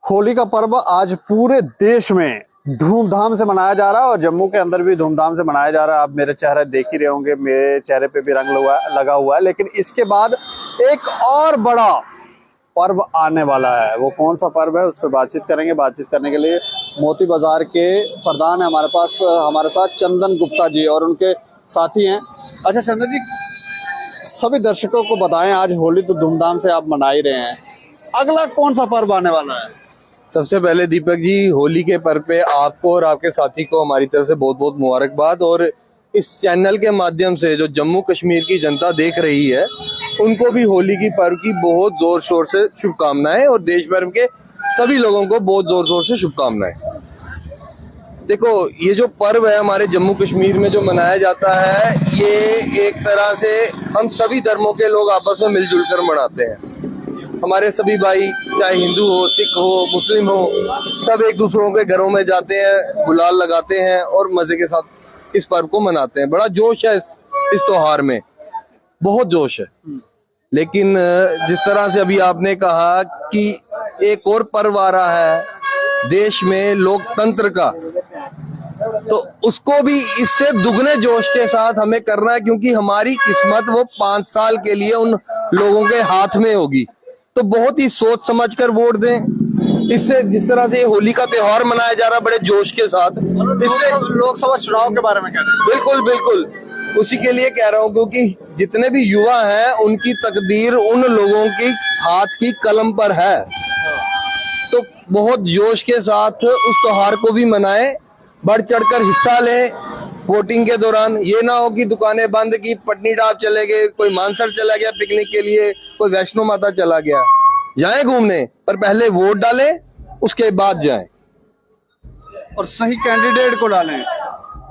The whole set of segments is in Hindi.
होली का पर्व आज पूरे देश में धूमधाम से मनाया जा रहा है और जम्मू के अंदर भी धूमधाम से मनाया जा रहा है। आप मेरे चेहरा देख ही रहे होंगे, मेरे चेहरे पे भी रंग लगा हुआ है। लेकिन इसके बाद एक और बड़ा पर्व आने वाला है। वो कौन सा पर्व है, उस पर बातचीत करेंगे। बातचीत करने के लिए मोती बाजार के प्रधान है हमारे पास, हमारे साथ चंदन गुप्ता जी और उनके साथी हैं। अच्छा चंदन जी, सभी दर्शकों को बताएं, आज होली तो धूमधाम से आप मना ही रहे हैं, अगला कौन सा पर्व आने वाला है? सबसे पहले दीपक जी, होली के पर्व पे आपको और आपके साथी को हमारी तरफ से बहुत बहुत मुबारकबाद। और इस चैनल के माध्यम से जो जम्मू कश्मीर की जनता देख रही है, उनको भी होली की पर्व की बहुत जोर शोर से शुभकामनाएं और देश भर के सभी लोगों को बहुत जोर शोर से शुभकामनाएं। देखो, ये जो पर्व है हमारे जम्मू कश्मीर में जो मनाया जाता है, ये एक तरह से हम सभी धर्मों के लोग आपस में मिलजुल कर मनाते हैं। हमारे सभी भाई, चाहे हिंदू हो, सिख हो, मुस्लिम हो, सब एक दूसरों के घरों में जाते हैं, गुलाल लगाते हैं और मजे के साथ इस पर्व को मनाते हैं। बड़ा जोश है इस त्योहार में, बहुत जोश है। लेकिन जिस तरह से अभी आपने कहा कि एक और पर्व आ रहा है देश में लोकतंत्र का, तो उसको भी इससे दुगने जोश के साथ हमें करना है, क्योंकि हमारी किस्मत वो 5 साल के लिए उन लोगों के हाथ में होगी। तो बहुत ही सोच समझ कर वोट दें। इससे जिस तरह से होली का त्योहार मनाया जा रहा है बड़े जोश के साथ, इससे लोकसभा चुनाव के बारे में क्या? बिल्कुल बिल्कुल उसी के लिए कह रहा हूँ, क्योंकि जितने भी युवा हैं उनकी तकदीर उन लोगों की हाथ की कलम पर है। तो बहुत जोश के साथ उस त्योहार को भी मनाएं, बढ़ चढ़कर हिस्सा लें वोटिंग के दौरान। ये ना हो कि दुकानें बंद की, पटनीटाप चले गए, कोई मानसर चला गया पिकनिक के लिए, कोई वैष्णो माता चला गया। जाएं घूमने, पर पहले वोट डालें, उसके बाद जाएं और सही कैंडिडेट को डालें।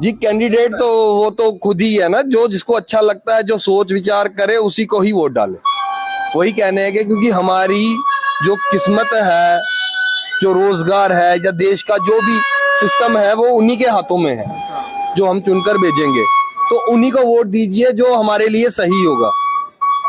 जी, कैंडिडेट तो वो तो खुद ही है ना, जो जिसको अच्छा लगता है, जो सोच विचार करे, उसी को ही वोट डाले। वही कहने हैं कि क्योंकि हमारी जो किस्मत है, जो रोजगार है या देश का जो भी सिस्टम है, वो उन्हीं के हाथों में है, जो हम चुनकर भेजेंगे। तो उन्हीं को वोट दीजिए जो हमारे लिए सही होगा।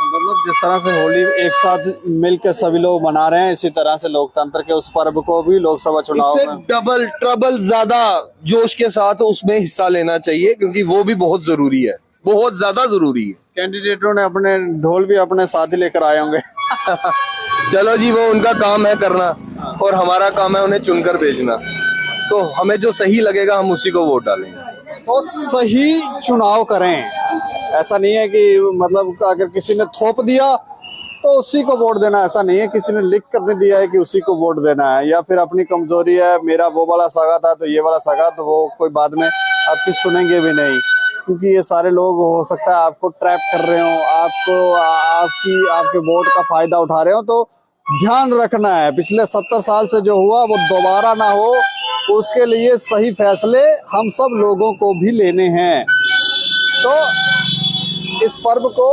मतलब जिस तरह से होली एक साथ मिलकर सभी लोग मना रहे हैं, इसी तरह से लोकतंत्र के उस पर्व को भी लोकसभा चुनाव में डबल ट्रबल ज्यादा जोश के साथ उसमें हिस्सा लेना चाहिए, क्योंकि वो भी बहुत जरूरी है, बहुत ज्यादा जरूरी है। कैंडिडेटों ने अपने ढोल भी अपने साथ ही लेकर आए होंगे। चलो जी, वो उनका काम है करना और हमारा काम है उन्हें चुनकर भेजना। तो हमें जो सही लगेगा हम उसी को वोट डालेंगे। तो सही चुनाव करें, ऐसा नहीं है कि मतलब अगर किसी ने थोप दिया तो उसी को वोट देना, ऐसा नहीं है। किसी ने लिख कर नहीं दिया है कि उसी को वोट देना है, या फिर अपनी कमजोरी है, मेरा वो वाला सगा था तो ये वाला सगा, तो वो कोई बाद में आपकी सुनेंगे भी नहीं, क्योंकि ये सारे लोग हो सकता है आपको ट्रैप कर रहे हो, आपको आपके वोट का फायदा उठा रहे हो। तो ध्यान रखना है, पिछले 70 साल से जो हुआ वो दोबारा ना हो, उसके लिए सही फैसले हम सब लोगों को भी लेने हैं। तो इस पर्व को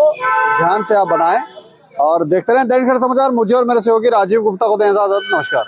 ध्यान से आप बनाएं और देखते रहें दैनिक समाचार। मुझे और मेरे सहयोगी राजीव गुप्ता को दें इजाजत। नमस्कार।